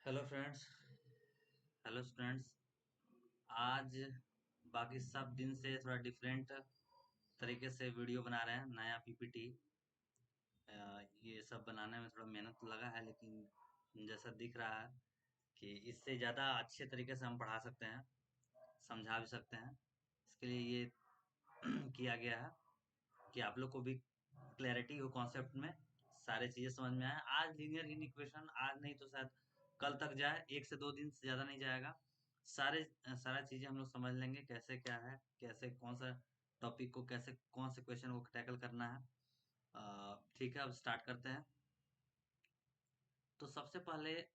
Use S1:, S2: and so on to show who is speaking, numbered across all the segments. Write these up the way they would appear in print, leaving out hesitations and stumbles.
S1: Hello friends. Hello students. आज बाकी सब दिन से थोड़ा डिफरेंट तरीके से वीडियो बना रहे हैं। नया पीपीटी ये सब बनाने में थोड़ा मेहनत लगा है, लेकिन जैसा दिख रहा है कि इससे ज़्यादा अच्छे तरीके से हम पढ़ा सकते हैं, समझा भी सकते हैं। इसके लिए ये किया गया है कि आप लोग को भी क्लैरिटी हो कॉन्सेप्ट में, सारे चीज़ें समझ में आए। आज लीनियर इन इक्वेशन आज नहीं तो शायद कल तक जाए, 1 से 2 दिन से ज़्यादा नहीं जाएगा। सारा चीज़ें हम लोग समझ लेंगे, कैसे क्या है, कैसे कौन सा टॉपिक को, कैसे कौन से क्वेश्चन को टैकल करना है। ठीक है, अब स्टार्ट करते हैं। तो सबसे पहले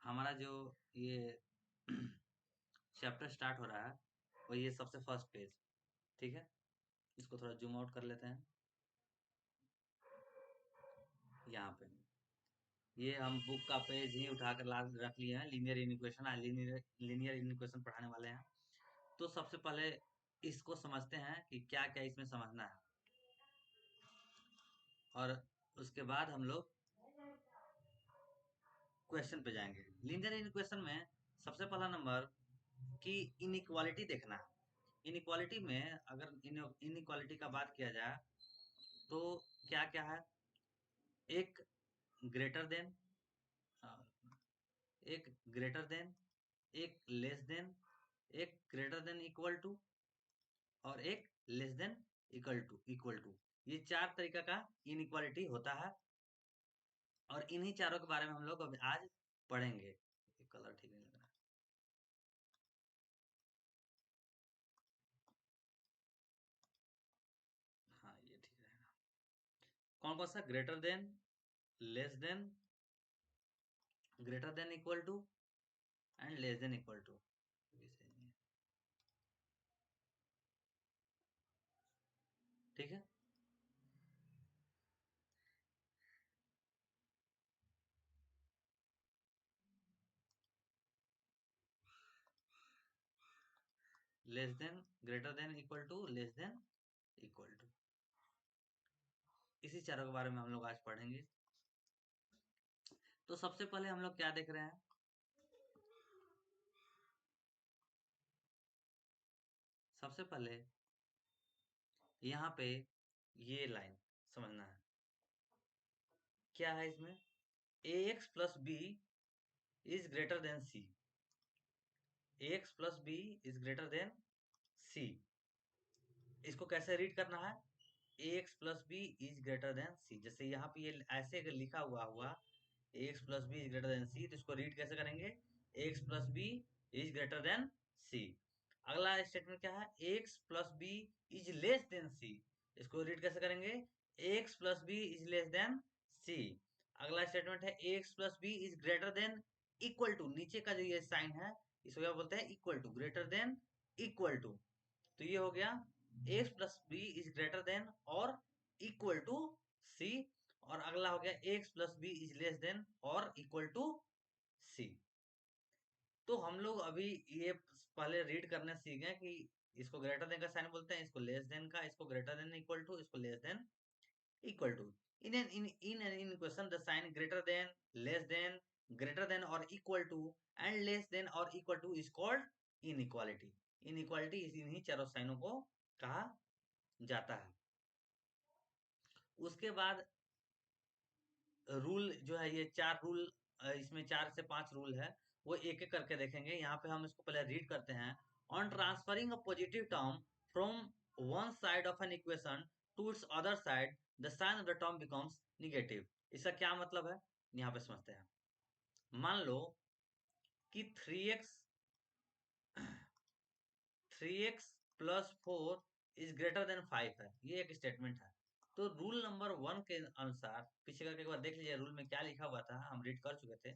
S1: हमारा जो ये चैप्टर स्टार्ट हो रहा है वो ये सबसे फर्स्ट पेज, ठीक है। इसको थोड़ा जूम आउट कर लेते हैं। यहाँ पे ये हम बुक का पेज ही उठाकर ला रख लिए हैं। लीनियर इक्वेशन, आज लीनियर इक्वेशन पढ़ाने वाले हैं। तो सबसे पहले इसको समझते हैं कि क्या क्या इसमें समझना है, और उसके बाद हम लोग क्वेश्चन पे जाएंगे। लीनियर इक्वेशन में सबसे पहला नंबर कि इनइक्वालिटी देखना है। इनइक्वालिटी में अगर इनइक्वालिटी का बात किया जाए तो क्या क्या है। एक ग्रेटर देन, एक ग्रेटर देन, एक लेस देन, एक ग्रेटर देन इक्वल टू, और एक लेस देन इक्वल टू। ये 4 तरीका का इनइक्वालिटी होता है, और इन्हीं चारों के बारे में हम लोग अभी आज पढ़ेंगे। ये कलर ठीक नहीं लग रहा है। हाँ, ये ठीक रहेगा। कौन कौन सा? Greater than, less than, greater than equal to, and less than equal to. ये सही नहीं है, ठीक है। Less than, greater than equal to, less than equal to, इसी चारों के बारे में हम लोग आज पढ़ेंगे। तो सबसे पहले हम लोग क्या देख रहे हैं? सबसे पहले यहाँ पे ये लाइन समझना है, क्या है इसमें। ax plus B is greater than C. ax plus B is greater than C. इसको कैसे रीड करना है? ax plus B is greater than C. जैसे यहाँ पे ये ऐसे अगर लिखा हुआ ax plus B is greater than C, तो इसको रीड कैसे करेंगे? ax plus B is greater than C. अगला स्टेटमेंट क्या है? ax plus B is less than C. इसको रीड कैसे करेंगे? ax plus B is less than C. अगला स्टेटमेंट है ax plus B is greater than equal to. नीचे का जो ये साइन है इसको क्या बोलते हैं? Equal to, greater than equal to. तो ये हो गया ax plus B is greater than और इक्वल टू सी। और अगला हो गया ax plus B is less than और इक्वल टू सी। तो हम लोग अभी ये पहले रीड करने सीखे कि इसको ग्रेटर देन का साइन बोलते हैं, इसको लेस देन का, इसको ग्रेटर देन इक्वल टू, इसको less than equal to. In question the sign greater than, less than, greater than और equal to and less than और equal to is called inequality. Inequality इन्हीं चारों साइनों को कहा जाता है। उसके बाद रूल जो है, ये 4 रूल, इसमें 4 से 5 रूल है, वो एक एक करके देखेंगे। यहाँ पे हम इसको पहले रीड करते हैं। On transferring a positive term from one side of an equation to its other side the sign of the term becomes negative. इसका क्या मतलब है, यहाँ पे समझते हैं। मान लो कि 3x plus 4 is greater then 5 है, ये एक स्टेटमेंट है। तो रूल नंबर 1 के अनुसार, पीछे करके एक बार देख लीजिए रूल में क्या लिखा हुआ था, हम रीड कर चुके थे।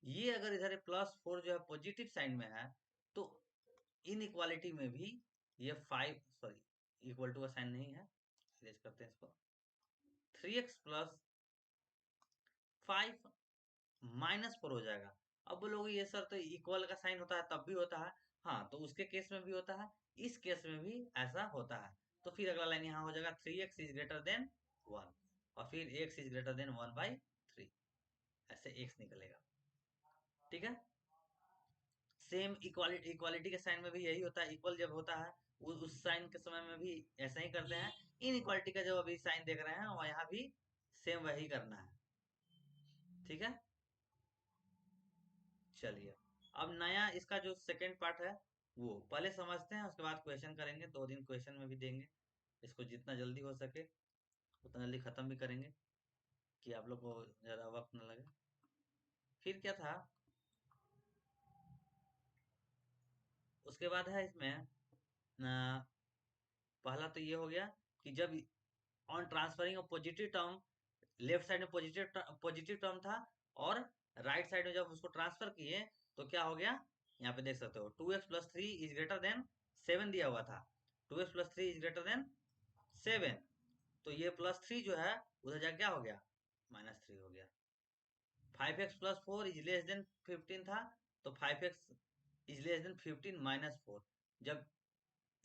S1: ये अगर इधर प्लस 4 जो है पॉजिटिव साइन में है, तो इन इक्वालिटी में भी ये 5, सॉरी इक्वल टू का साइन नहीं है, इरेज करते हैं इसको। 3x प्लस 5 माइनस 4 हो जाएगा। अब बोलोगे ये सर तो इक्वल का साइन होता है तब भी होता है। हाँ, तो उसके केस में भी होता है, इस केस में भी ऐसा होता है। तो फिर अगला लाइन यहाँ हो जाएगा 3x इज ग्रेटर देन 1, और फिर x इज ग्रेटर देन 1/3, ऐसे x निकलेगा। ठीक है। सेम इक्वालिटी इक्वालिटी के साइन में भी यही होता है, इक्वल जब होता है उस साइन के समय में भी ऐसा ही करते हैं। इनइक्वालिटी का जो अभी साइन देख रहे हैं और यहाँ भी सेम वही करना है, ठीक है। चलिए अब नया इसका जो सेकंड पार्ट है वो पहले समझते हैं, उसके बाद क्वेश्चन करेंगे। 2 दिन क्वेश्चन में भी देंगे, इसको जितना जल्दी हो सके उतना जल्दी खत्म भी करेंगे कि आप लोग को ज़्यादा वक्त न लगे। फिर क्या था, उसके बाद है इसमें पहला तो ये हो गया कि जब on transferring positive term, left side में पॉजिटिव टर्म था और राइट साइड में जब उसको ट्रांसफर किए तो क्या हो गया, यहाँ पे देख सकते हो 2x+3 इज ग्रेटर देन 7 दिया हुआ था। 2x+3 इज ग्रेटर देन 7, तो ये +3 जो है उधर जाके क्या हो गया, -3 हो गया। 5x+4 इज लेस देन 15 था, तो 5x इज लेस देन 15 -4। जब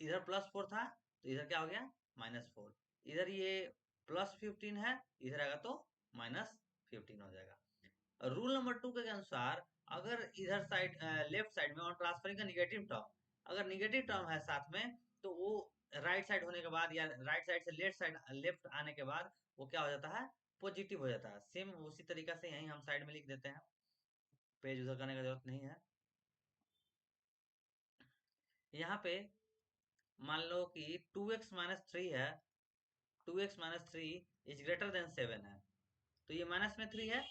S1: इधर +4 था तो इधर क्या हो गया, -4। इधर ये +15 है, इधर आएगा तो -15 हो जाएगा। रूल नंबर 2 के अनुसार अगर इधर साइड लेफ्ट साइड में ऑन ट्रांसफरिंग का निगेटिव टर्म, अगर निगेटिव टर्म है साथ में, तो वो राइट साइड होने के बाद या राइट साइड से लेफ्ट आने के बाद वो क्या हो जाता है, पॉजिटिव हो जाता है। सेम उसी तरीका से यहीं हम साइड में लिख देते हैं, पेज उधर करने का जरूरत नहीं है। यहाँ पे मान लो कि 2x-3 है, 2x-3 इज ग्रेटर देन 7 है, तो ये माइनस में 3 है,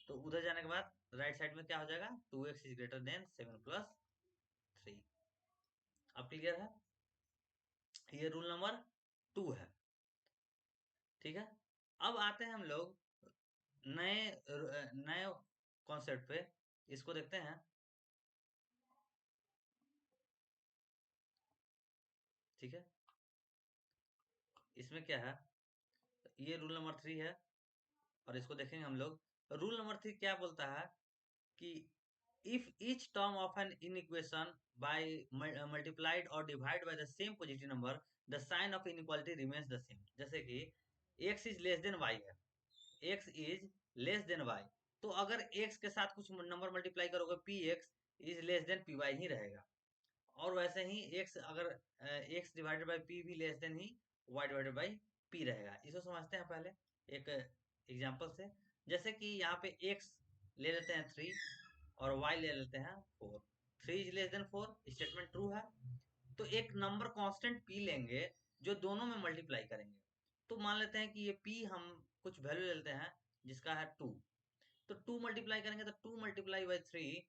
S1: तो उधर जाने के बाद राइट साइड में क्या हो जाएगा, 2x इज ग्रेटर देन 7+3। अब क्लियर है, ये रूल नंबर 2 है, ठीक है। अब आते हैं हम लोग नए नए कॉन्सेप्ट पे, इसको देखते हैं। ठीक है, इसमें क्या है, ये रूल नंबर 3 है और इसको देखेंगे हम लोग। रूल नंबर 3 क्या बोलता है कि if each term of an inequation by multiplied or divided by the same positive number, the sign of inequality remains the same। जैसे कि x is less than y है, x is less than y, तो अगर x के साथ कुछ number multiply करोगे px is less than py ही रहेगा। और वैसे ही x अगर x डिवाइडेड बाई p भी लेस देन ही y डिवाइडेड बाई p रहेगा। इसको समझते हैं पहले एक एग्जांपल से। जैसे कि यहाँ पे x ले लेते हैं 3 और y ले लेते हैं 4। 3 is less then 4 statement true है, तो एक नंबर कांस्टेंट p लेंगे जो दोनों में मल्टीप्लाई करेंगे। तो मान लेते हैं कि ये p हम कुछ वैल्यू ले लेते हैं जिसका है 2, तो 2 मल्टीप्लाई करेंगे तो 2 multiply by 3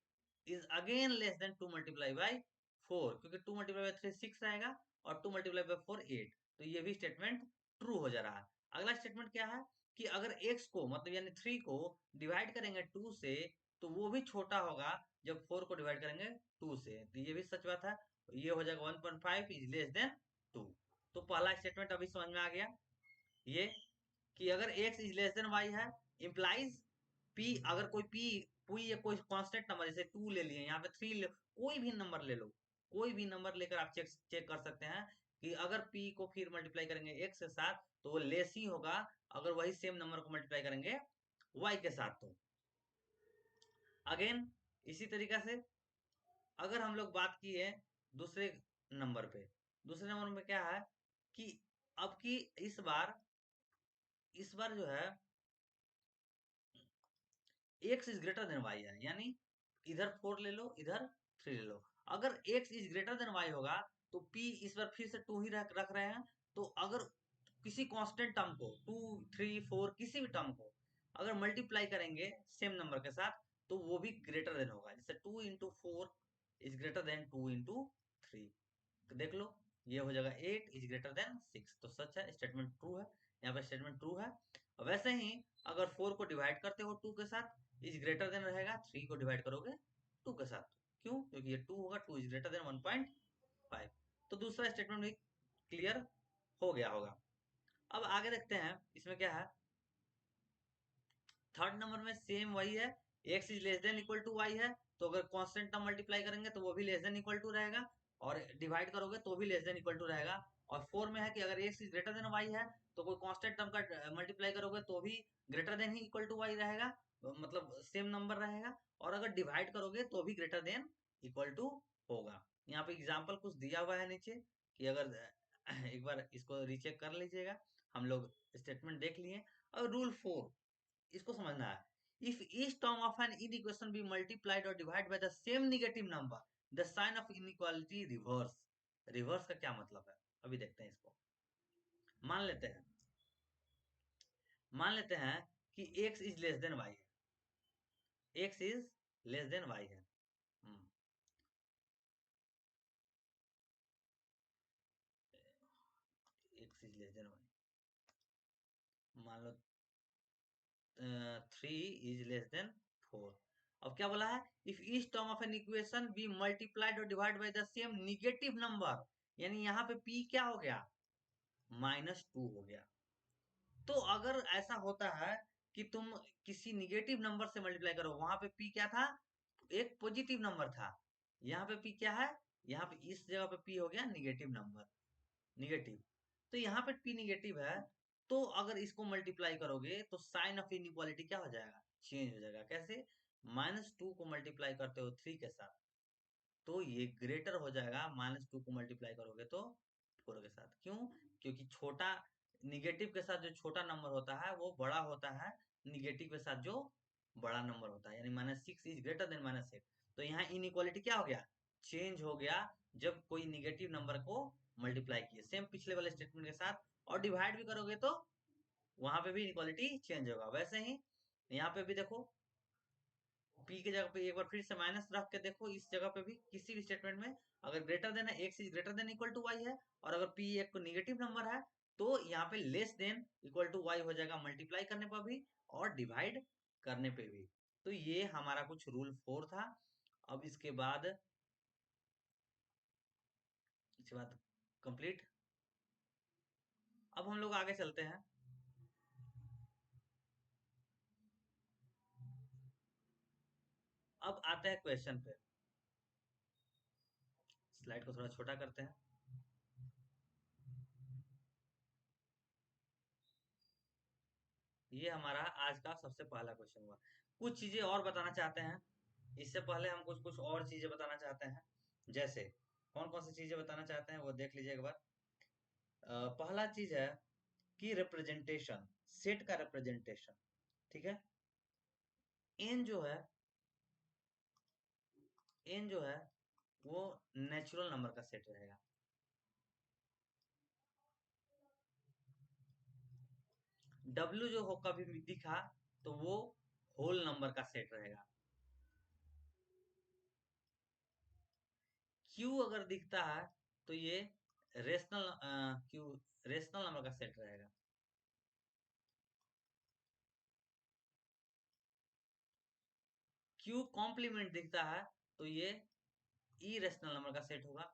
S1: is again less than 2 multiply by 4, क्योंकि 2 मल्टीप्लाई बाई 3 6 रहेगा और 2 मल्टीप्लाई बाई 4 8, तो ये भी स्टेटमेंट ट्रू हो जा रहा है। अगला स्टेटमेंट क्या है कि अगर x को मतलब यानी 3 को डिवाइड करेंगे 2 से तो वो भी छोटा होगा जब 4 को डिवाइड करेंगे 2 से, तो ये भी सच बात है। ये हो जाएगा 1.5 इज लेस देन 2। तो पहला स्टेटमेंट अभी समझ में आ गया ये कि अगर x is less then y है, इम्प्लाइज p, अगर कोई p कोई या कोई कांस्टेंट नंबर जैसे 2 ले लिए, यहाँ पे 3 ले, कोई भी नंबर ले लो, कोई भी नंबर लेकर आप चेक कर सकते हैं कि अगर p को फिर मल्टीप्लाई करेंगे x के साथ तो वो लेस ही होगा अगर वही सेम नंबर को मल्टीप्लाई करेंगे y के साथ। तो अगेन इसी तरीका से अगर हम लोग बात किए दूसरे नंबर पे, दूसरे नंबर में क्या है कि अब की इस बार जो है x is greater then y है, यानी इधर 4 ले लो इधर 3 ले लो। अगर x is greater then y होगा तो p इस बार फिर से 2 ही रख रहे हैं, तो अगर किसी कांस्टेंट टर्म को 2 3 4 किसी भी टर्म को अगर मल्टीप्लाई करेंगे सेम नंबर के साथ तो वो भी ग्रेटर देन होगा। जैसे 2 into 4 is greater then 2 into 3, तो देख लो ये हो जाएगा 8 इज ग्रेटर देन 6, तो सच है, स्टेटमेंट ट्रू है, यहाँ पे स्टेटमेंट ट्रू है। वैसे ही अगर 4 को डिवाइड करते हो 2 के साथ इज ग्रेटर देन रहेगा, 3 को डिवाइड करोगे 2 के साथ, क्यों, क्योंकि ये 2 होगा, 2 इज ग्रेटर देन 1.5। तो दूसरा स्टेटमेंट भी क्लियर हो गया होगा। अब आगे देखते हैं इसमें क्या है। थर्ड नंबर में सेम वही है, x is less than equal to y है, तो अगर कांस्टेंट टर्म मल्टीप्लाई करेंगे तो वो भी लेस देन इक्वल टू रहेगा और डिवाइड करोगे तो भी लेस देन इक्वल टू रहेगा। और 4 में है कि अगर x is greater then y है तो कोई कांस्टेंट टर्म का मल्टीप्लाई करोगे तो भी ग्रेटर देन ही इक्वल टू y रहेगा, मतलब सेम नंबर रहेगा, और अगर डिवाइड करोगे तो भी ग्रेटर देन इक्वल टू होगा। यहाँ पे एग्जांपल कुछ दिया हुआ है नीचे कि अगर एक बार इसको रीचेक कर लीजिएगा, हम लोग स्टेटमेंट देख लिए। और रूल 4 इसको समझना है, if each term of an inequation be multiplied और divide by the same negative number the sign of inequality reverse. Reverse का क्या मतलब है अभी देखते हैं इसको। मान लेते हैं मान लेते हैं कि x is less then y है, x is less then y है। x is less then y, मान लो 3 इज लेस देन 4। अब क्या बोला है, if each term of an equation be multiplied और divide by the same negative number, यानी यहाँ पे p क्या हो गया, -2 हो गया। तो अगर ऐसा होता है कि तुम किसी निगेटिव नंबर से मल्टीप्लाई करो, वहां पे p क्या था, एक पॉजिटिव नंबर था, यहाँ पे p क्या है, यहाँ पे इस जगह पे p हो गया निगेटिव नंबर, निगेटिव। तो यहाँ पे p निगेटिव है, तो अगर इसको मल्टीप्लाई करोगे तो साइन ऑफ इनइक्वालिटी क्या हो जाएगा, चेंज हो जाएगा। कैसे, -2 को मल्टीप्लाई करते हो 3 के साथ तो ये ग्रेटर हो जाएगा, -2 को मल्टीप्लाई करोगे तो 4 के साथ। क्यों, क्योंकि छोटा निगेटिव के साथ जो छोटा नंबर होता है वो बड़ा होता है निगेटिव के साथ जो बड़ा नंबर होता है, यानी -6 इज ग्रेटर देन -8। तो यहाँ इनइक्वालिटी क्या हो गया, चेंज हो गया, जब कोई निगेटिव नंबर को मल्टीप्लाई किए सेम पिछले वाले स्टेटमेंट के साथ, और डिवाइड भी करोगे तो वहां पे भी इनइक्वालिटी चेंज होगा। वैसे ही यहाँ पे भी देखो, p की जगह पे एक बार फिर से माइनस रख के देखो, इस जगह पे भी किसी भी स्टेटमेंट में अगर ग्रेटर देन है, x is greater than equal to y है, और अगर p एक निगेटिव नंबर है तो यहाँ पे less than equal to y हो जाएगा, मल्टीप्लाई करने पर भी और डिवाइड करने पे भी। तो ये हमारा कुछ रूल 4 था। अब इसके बाद कंप्लीट। अब हम लोग आगे चलते हैं। अब आते हैं क्वेश्चन पे, स्लाइड को थोड़ा छोटा करते हैं। ये हमारा आज का सबसे पहला क्वेश्चन हुआ। कुछ चीजें और बताना चाहते हैं, इससे पहले हम कुछ कुछ और चीजें बताना चाहते हैं। जैसे कौन कौन सी चीजें बताना चाहते हैं वो देख लीजिए एक बार। पहला चीज है कि रिप्रेजेंटेशन, सेट का रिप्रेजेंटेशन, ठीक है। एन जो है एन जो है वो नेचुरल नंबर का सेट रहेगा। डब्ल्यू जो हो कभी भी दिखा तो वो होल नंबर का सेट रहेगा। क्यू अगर दिखता है तो ये रेशनल क्यू रेशनल नंबर का सेट रहेगा। क्यू कॉम्प्लीमेंट दिखता है तो ये इरेशनल नंबर का सेट होगा।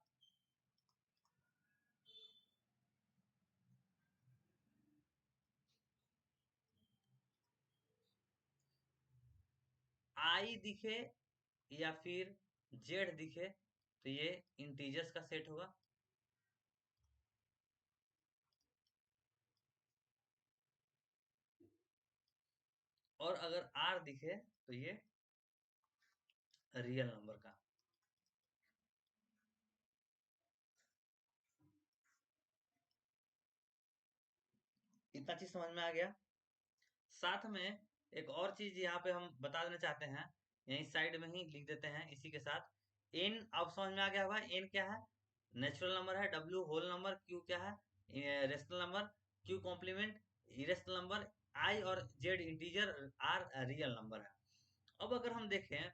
S1: आई दिखे या फिर जेड दिखे तो ये इंटीजर्स का सेट होगा। और अगर आर दिखे तो ये रियल नंबर का। इतना चीज समझ में आ गया। साथ में एक और चीज यहाँ पे हम बता देना चाहते हैं, यहीं साइड में ही लिख देते हैं इसी के साथ। एन अब समझ में आ गया होगा, एन क्या है, नेचुरल नंबर है, डब्ल्यू होल नंबर, क्यू क्या है, rational number, Q complement irrational number, I और Z integer, R real number है। अब अगर हम देखें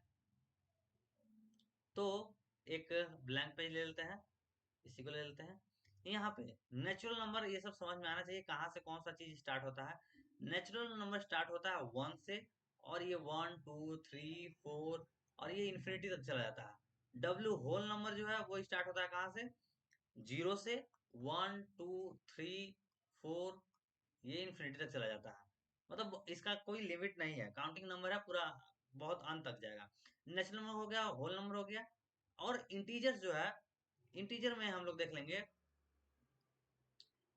S1: तो एक ब्लैंक पेज ले लेते हैं, इसी को ले लेते हैं। यहाँ पे नेचुरल नंबर ये सब समझ में आना चाहिए, कहाँ से कौन सा चीज स्टार्ट होता है। नेचुरल नंबर स्टार्ट होता है 1 से, और ये 1 2 3 4 और ये इन्फिनिटी तक चला जाता है। डब्ल्यू होल नंबर जो है वो स्टार्ट होता है कहाँ से, 0 से, 1 2 3 4, ये इन्फिनिटी तक चला जाता है। मतलब इसका कोई लिमिट नहीं है, काउंटिंग नंबर है पूरा, बहुत अंत तक जाएगा। नेचुरल नंबर हो गया, होल नंबर हो गया। और इंटीजर्स जो है, इंटीजर में हम लोग देख लेंगे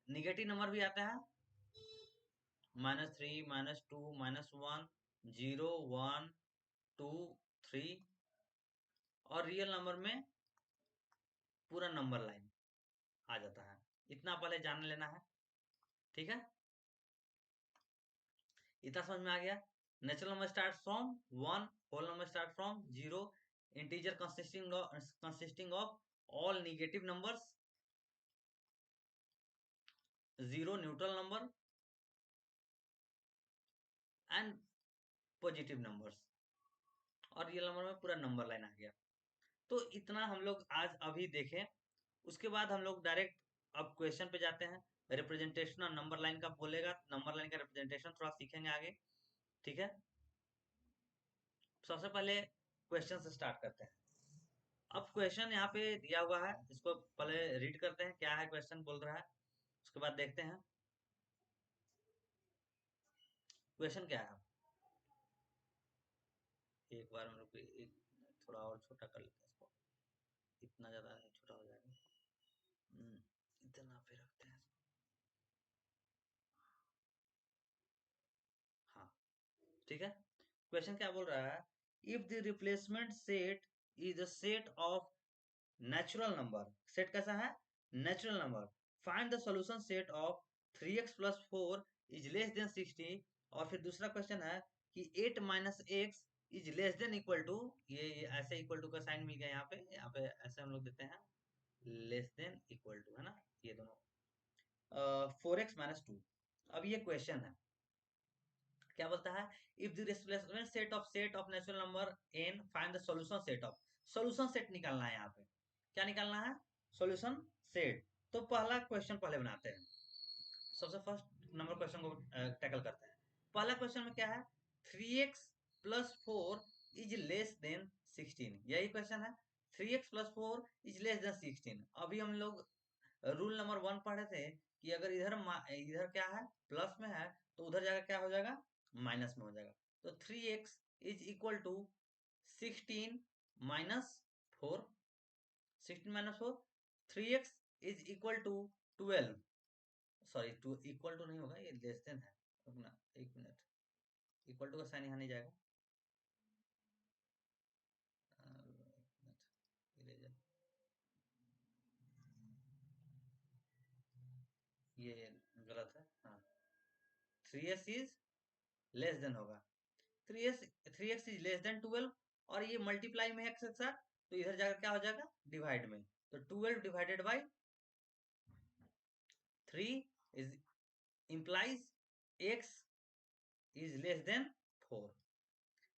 S1: निगेटिव नंबर भी आता है, -3, -2, -1, 0, 1, 2, 3, और रियल नंबर में पूरा नंबर लाइन आ जाता है। इतना पहले जान लेना है, ठीक है। इतना समझ में आ गया। Natural number start from 1, whole number start from 0, integer consisting of all negative numbers, 0 neutral number and positive numbers, और रियल नंबर में पूरा नंबर लाइन आ गया। तो इतना हम लोग आज अभी देखें। उसके बाद हम लोग डायरेक्ट अब क्वेश्चन पे जाते हैं। रिप्रेजेंटेशन और नंबर लाइन का बोलेगा, नंबर लाइन का रिप्रेजेंटेशन थोड़ा सीखेंगे आगे, ठीक है। सबसे पहले क्वेश्चन से स्टार्ट करते हैं। अब क्वेश्चन यहाँ पे दिया हुआ है, इसको पहले रीड करते हैं क्या है क्वेश्चन बोल रहा है, उसके बाद देखते हैं क्वेश्चन क्या है। एक बार हम लोग थोड़ा और छोटा कर लेते हैं इसको, इतना ज्यादा छोटा हो जाएगा। इतना पे रखते हैं। हाँ, ठीक है। क्वेश्चन क्या बोल रहा है, if the replacement set is a set of natural number, set कैसा है, natural number, find the solution set of 3x + 4 is less then 60। और फिर दूसरा क्वेश्चन है कि 8 - x is less than equal to, ये ऐसे इक्वल टू का साइन मिल गया यहाँ पे ऐसे हम लोग देते हैं, लेस देन इक्वल टू, है ना, ये दोनों 4x - 2। अब ये क्वेश्चन है, क्या बोलता है, if the replacement set of natural number n, find the solution set of, solution set निकालना है यहाँ पे, क्या निकालना है, सॉल्यूशन सेट। तो पहला क्वेश्चन पहले बनाते हैं, सबसे फर्स्ट नंबर क्वेश्चन को टैकल करते हैं। पहला क्वेश्चन में क्या है, 3x + 4 इज लेस देन 16, यही क्वेश्चन है। 3x + 4 is less then 16। अभी हम लोग रूल नंबर 1 पढ़े थे कि अगर इधर इधर क्या है, प्लस में है, तो उधर जाकर क्या हो जाएगा, माइनस में हो जाएगा। तो 3x is equal to 16 - 4, 16 - 4, 3x is equal to 12, sorry to equal to नहीं होगा, ये लेस देन है, रुकना एक मिनट, इक्वल टू का साइन यहाँ नहीं जाएगा, ये गलत है, हाँ, 3x इज लेस देन होगा, 3x इज लेस देन 12, और ये मल्टीप्लाई में x के साथ, तो इधर जाकर क्या हो जाएगा, डिवाइड में, तो 12 divided by 3 is implies x is less then 4।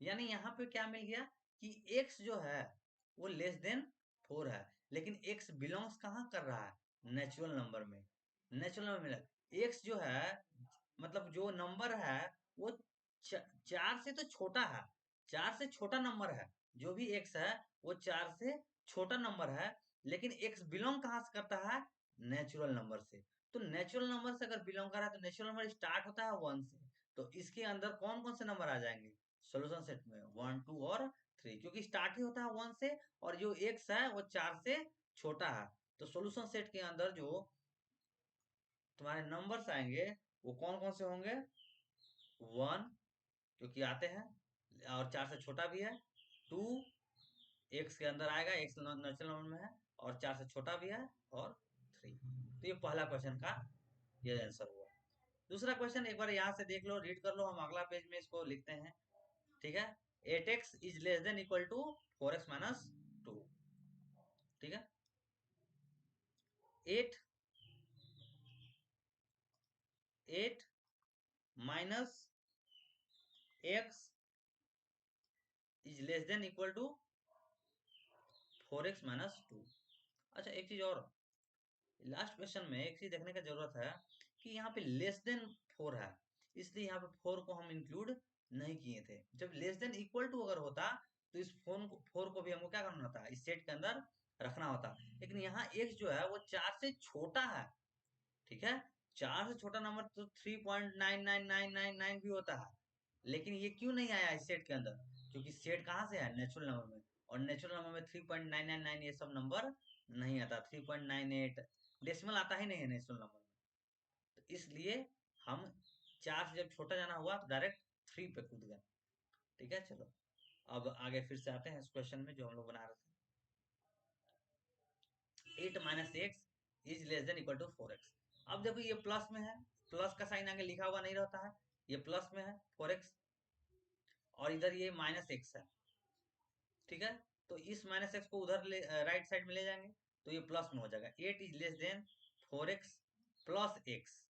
S1: यानी यहाँ पे क्या मिल गया कि x जो है वो लेस देन 4 है, लेकिन x बिलोंग्स कहाँ कर रहा है, नेचुरल नंबर में। नेचुरल नंबर में x जो है, मतलब जो नंबर है वो 4 से तो छोटा है, 4 से छोटा नंबर है, जो भी x है वो 4 से छोटा नंबर है, लेकिन x बिलोंग कहाँ से करता है, नेचुरल नंबर से। तो नेचुरल नंबर से अगर बिलोंग कर रहा है तो नेचुरल नंबर स्टार्ट होता है 1 से, तो इसके अंदर कौन कौन से नंबर आ जाएंगे सोल्यूशन सेट में, 1, 2 और 3, क्योंकि स्टार्ट ही होता है 1 से, और जो x है वो 4 से छोटा है। तो सोल्यूशन सेट के अंदर जो तुम्हारे नंबर्स आएंगे वो कौन कौन से होंगे, 1 क्योंकि आते हैं और 4 से छोटा भी है, 2 x के अंदर आएगा, x नेचुरल नंबर में है और 4 से छोटा भी है, और 3। तो ये पहला क्वेश्चन का ये आंसर हुआ। दूसरा क्वेश्चन एक बार यहाँ से देख लो, रीड कर लो, हम अगला पेज में इसको लिखते हैं, ठीक है। 8x is less than equal to 4x - 2, ठीक है। 8 minus x is less than equal to 4x - 2। अच्छा, एक चीज और, लास्ट क्वेश्चन में एक चीज देखने का जरूरत है कि यहाँ पे लेस देन 4 है, इसलिए यहाँ पे 4 को हम इंक्लूड नहीं किए थे। जब लेस देन इक्वल टू अगर होता तो इस 4 को भी हमको क्या करना होता, इस सेट के अंदर रखना होता, लेकिन यहाँ x जो है वो 4 से छोटा है, ठीक है। 4 से छोटा नंबर तो 3.99999 भी होता है, लेकिन ये क्यों नहीं आया इस सेट के अंदर, क्योंकि सेट कहाँ से है, नेचुरल नंबर में, और नेचुरल नंबर में 3.999 ये सब नंबर नहीं आता, 3.98 डेसिमल आता ही नहीं है नेचुरल नंबर में, इसलिए हम 4 से जब छोटा जाना हुआ तो डायरेक्ट 3 पे कूद गए। ठीक है, चलो अब आगे फिर से आते हैं इस क्वेश्चन में जो हम लोग बना रहे थे। 8 minus x is less than equal to 4x। अब देखो ये प्लस में है, प्लस का साइन आगे लिखा हुआ नहीं रहता है, ये प्लस में है 4x, और इधर ये माइनस एक्स है। ठीक है, तो इस माइनस एक्स को उधर राइट साइड में ले जाएंगे तो ये प्लस में हो जाएगा। 8 is less than 4x plus x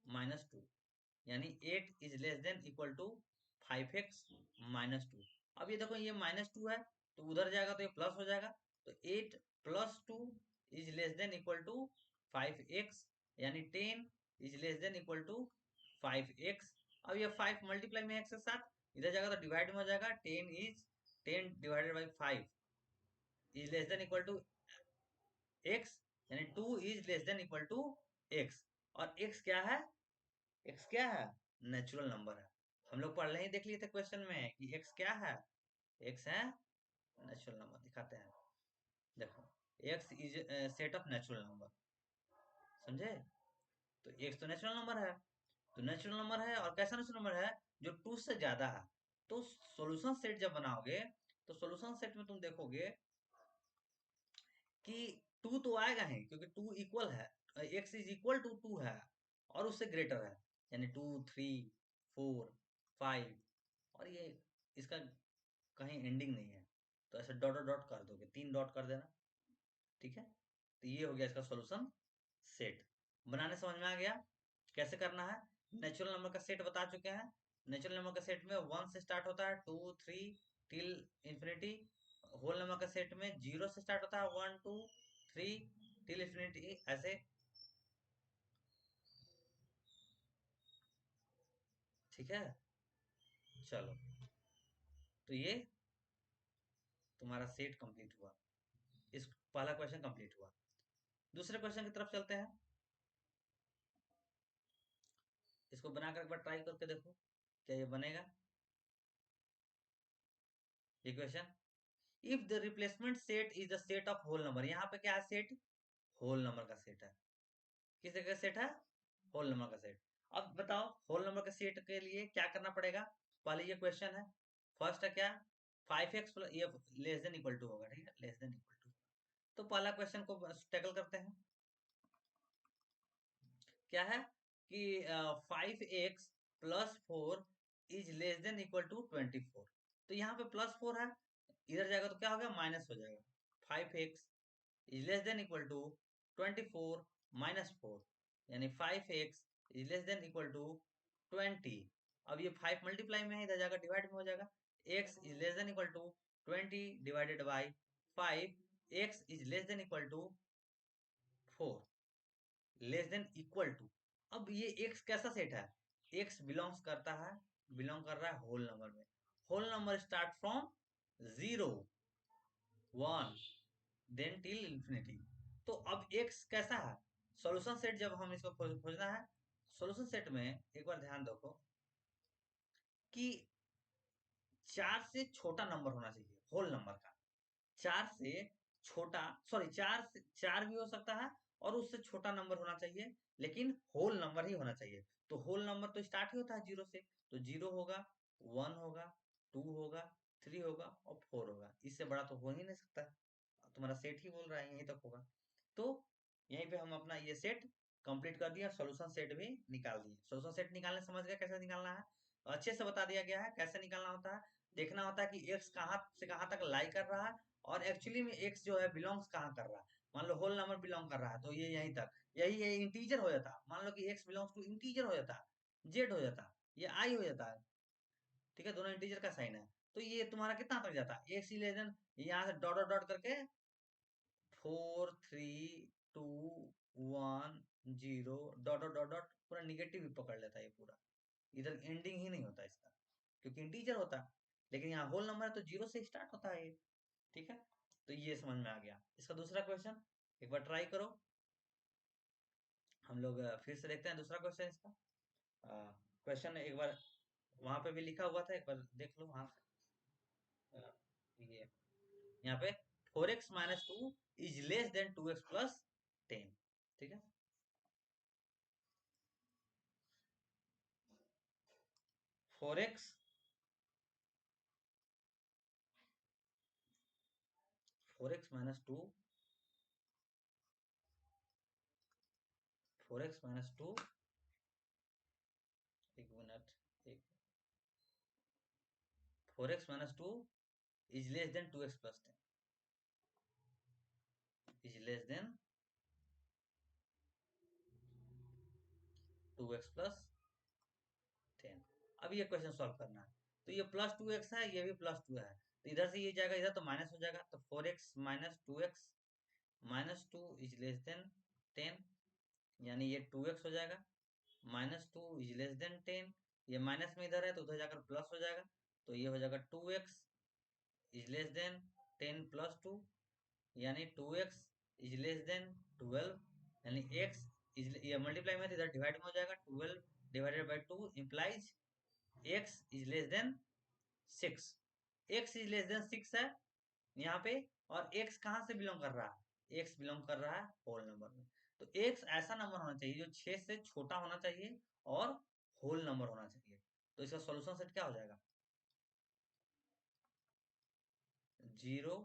S1: minus 2, यानी 8 is less than equal to 5x minus 2। अब ये देखो ये माइनस 2 है तो उधर जाएगा तो ये प्लस हो जाएगा, तो 8 plus 2 is less than equal to 5x, यानी 10 is less than equal to 5x। अब ये 5 मल्टीप्लाई में x के साथ इधर जाएगा तो डिवाइड में हो जाएगा, 10 divided by 5 is less than equal to x, यानी 2 is less than equal to x। और x क्या है? x क्या है? नेचुरल नंबर है। हम लोग पहले ही देख लिए थे क्वेश्चन में कि x क्या है, x है नेचुरल नंबर। दिखाते हैं, देखो x is set of natural number, समझे? तो x तो नेचुरल नंबर है, तो नेचुरल नंबर है और कैसा नेचुरल नंबर है? जो 2 से ज्यादा है। तो सॉल्यूशन सेट जब बनाओगे तो सॉल्यूशन सेट में तुम देखोगे कि 2 तो आएगा ही, क्योंकि 2 इक्वल है, x इज इक्वल टू 2 है और उससे ग्रेटर है, यानी 2 3 4 5, और ये इसका कहीं एंडिंग नहीं है, तो ऐसे डॉट डॉट डॉट कर दोगे, 3 डॉट कर देना। ठीक है, तो ये हो गया इसका सॉल्यूशन सेट। बनाने समझ में आ गया कैसे करना है? नेचुरल नंबर का सेट बता चुके हैं। नेचुरल नंबर का सेट में 1 से स्टार्ट होता है, 2 3 टिल इंफिनिटी। होल नंबर का सेट में 0 से स्टार्ट होता है, 1 2 3 टिल इंफिनिटी, ऐसे। ठीक है, चलो, तो ये तुम्हारा सेट कंप्लीट हुआ, इस पहला क्वेश्चन कंप्लीट हुआ। दूसरे क्वेश्चन की तरफ चलते हैं। इसको बनाकर एक बार ट्राई करके देखो क्या ये बनेगा। ये question, if the replacement set is the set of whole number. यहाँ पे क्या है? सेट होल नंबर का सेट है। किस तरह का सेट है? होल नंबर का सेट। अब बताओ होल नंबर के सेट के लिए क्या करना पड़ेगा? पहले ये क्वेश्चन है, फर्स्ट है क्या? 5x प्लस ये लेस देन इक्वल टू होगा, ठीक है, लेस देन इक्वल टू। तो पहला क्वेश्चन को टैकल करते हैं। क्या है कि 5x plus 4 is less than equal to 24। तो यहाँ पे प्लस 4 है, इधर जाएगा तो क्या हो गया? माइनस हो जाएगा। 5x is less than equal to 24 minus 4, यानी 5x is less than equal to 20। अब ये 5 मल्टीप्लाई में है, इधर जाकर डिवाइड में हो जाएगा। x is less than equal to 20 divided by 5, x is less than equal to 4, less than equal to. अब ये x कैसा सेट है? x बिलोंग्स करता है, बिलोंग कर रहा है होल नंबर में। Whole number start from 0 1 then till infinity. तो अब x कैसा है? सॉल्यूशन सेट जब हम इसको खोजना है, सॉल्यूशन सेट में एक बार ध्यान रखो कि 4 से छोटा नंबर होना चाहिए होल नंबर का। 4 से छोटा, सॉरी 4 भी हो सकता है और उससे छोटा नंबर होना चाहिए, लेकिन होल नंबर ही होना चाहिए। तो होल नंबर तो स्टार्ट ही होता है 0 से, तो 0 होगा, 1 होगा, 2 होगा, 3 होगा और 4 होगा। इससे बड़ा तो हो ही नहीं सकता, तुम्हारा सेट ही बोल रहा है यहीं तक होगा। तो यहीं पे हम अपना ये सेट कंप्लीट कर दिया, सॉल्यूशन सेट भी निकाल दिए। सॉल्यूशन सेट निकालने समझ गए कैसे निकालना है, अच्छे से बता दिया गया है कैसे निकालना होता है। देखना होता है कि एक्स कहाँ से कहाँ तक लाई कर रहा है, और एक्चुअली में एक्स जो है बिलोंग्स कहाँ कर रहा है। मान लो होल नंबर बिलोंग कर रहा है तो ये यहीं तक, यही ये इंटीजर हो जाता। मान लो कि एक्स बिलोंग्स टू इंटीजर हो जाता, जेड हो जाता, ये आई हो जाता है। ठीक है, दोनों इंटीजर का साइन है। तो ये तुम्हारा कितना तक जाता है? एक्स इलेवन यहाँ से डॉट डॉट डॉट करके 4 3 2 1 0 डॉट डॉट डॉट डॉट, पूरा निगेटिव ही पकड़ लेता है ये पूरा, इधर एंडिंग ही नहीं होता इसका, क्योंकि इंटीजर होता है। लेकिन यहाँ होल नंबर है तो 0 से स्टार्ट होता है ये। ठीक है, तो ये समझ में आ गया। इसका दूसरा क्वेश्चन एक बार ट्राई करो, हम लोग फिर से देखते हैं दूसरा क्वेश्चन इसका। क्वेश्चन एक बार वहां पे भी लिखा हुआ था, एक बार देख लो वहां से। ये यहाँ पे 4x minus 2 is less then 2x plus 10। ठीक है, 4x 4x minus 2 4x minus 2 एक मिनट एक 4x minus 2 is less then 2x plus 10 is less then 2x plus 10। अब ये क्वेश्चन सॉल्व करना है। तो ये प्लस 2x है, ये भी प्लस 2 है, तो इधर से ये जाएगा, इधर तो माइनस हो जाएगा। तो 4x minus 2x minus 2 is less then 10, यानी ये 2x हो जाएगा। माइनस 2 इज लेस देन 10, ये माइनस में इधर है तो उधर जाकर प्लस हो जाएगा। तो ये हो जाएगा 2x is less then 10 plus 2, यानी 2x इज लेस देन 12, यानी x इज, ये मल्टीप्लाई में तो इधर डिवाइड में हो जाएगा। 12 divided by 2 implies x is less then 6। x is less then 6 है यहाँ पे, और x कहाँ से बिलोंग कर रहा है? x बिलोंग कर रहा है होल नंबर में। तो x ऐसा नंबर होना चाहिए जो 6 से छोटा होना चाहिए और होल नंबर होना चाहिए। तो इसका सॉल्यूशन सेट क्या हो जाएगा? 0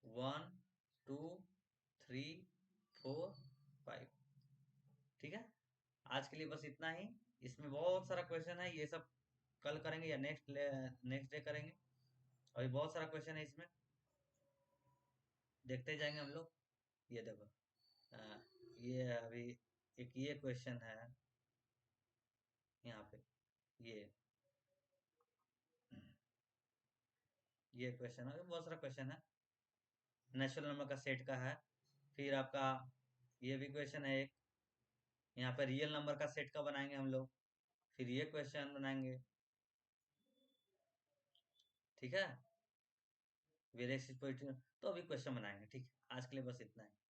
S1: 1 2 3 4 5। ठीक है, आज के लिए बस इतना ही। इसमें बहुत सारा क्वेश्चन है, ये सब कल करेंगे या नेक्स्ट डे करेंगे। अभी बहुत सारा क्वेश्चन है इसमें, देखते जाएंगे हम लोग। ये देखो, अ, ये अभी एक ये क्वेश्चन है यहाँ पे, ये ये क्वेश्चन है, बहुत सारा क्वेश्चन है, नेचुरल नंबर का सेट का है। फिर आपका ये भी क्वेश्चन है एक, यहाँ पे रियल नंबर का सेट का बनाएंगे हम लोग। फिर ये क्वेश्चन बनाएंगे। ठीक है, वेरिएस तो अभी क्वेश्चन बनाएंगे। ठीक है, आज के लिए बस इतना है।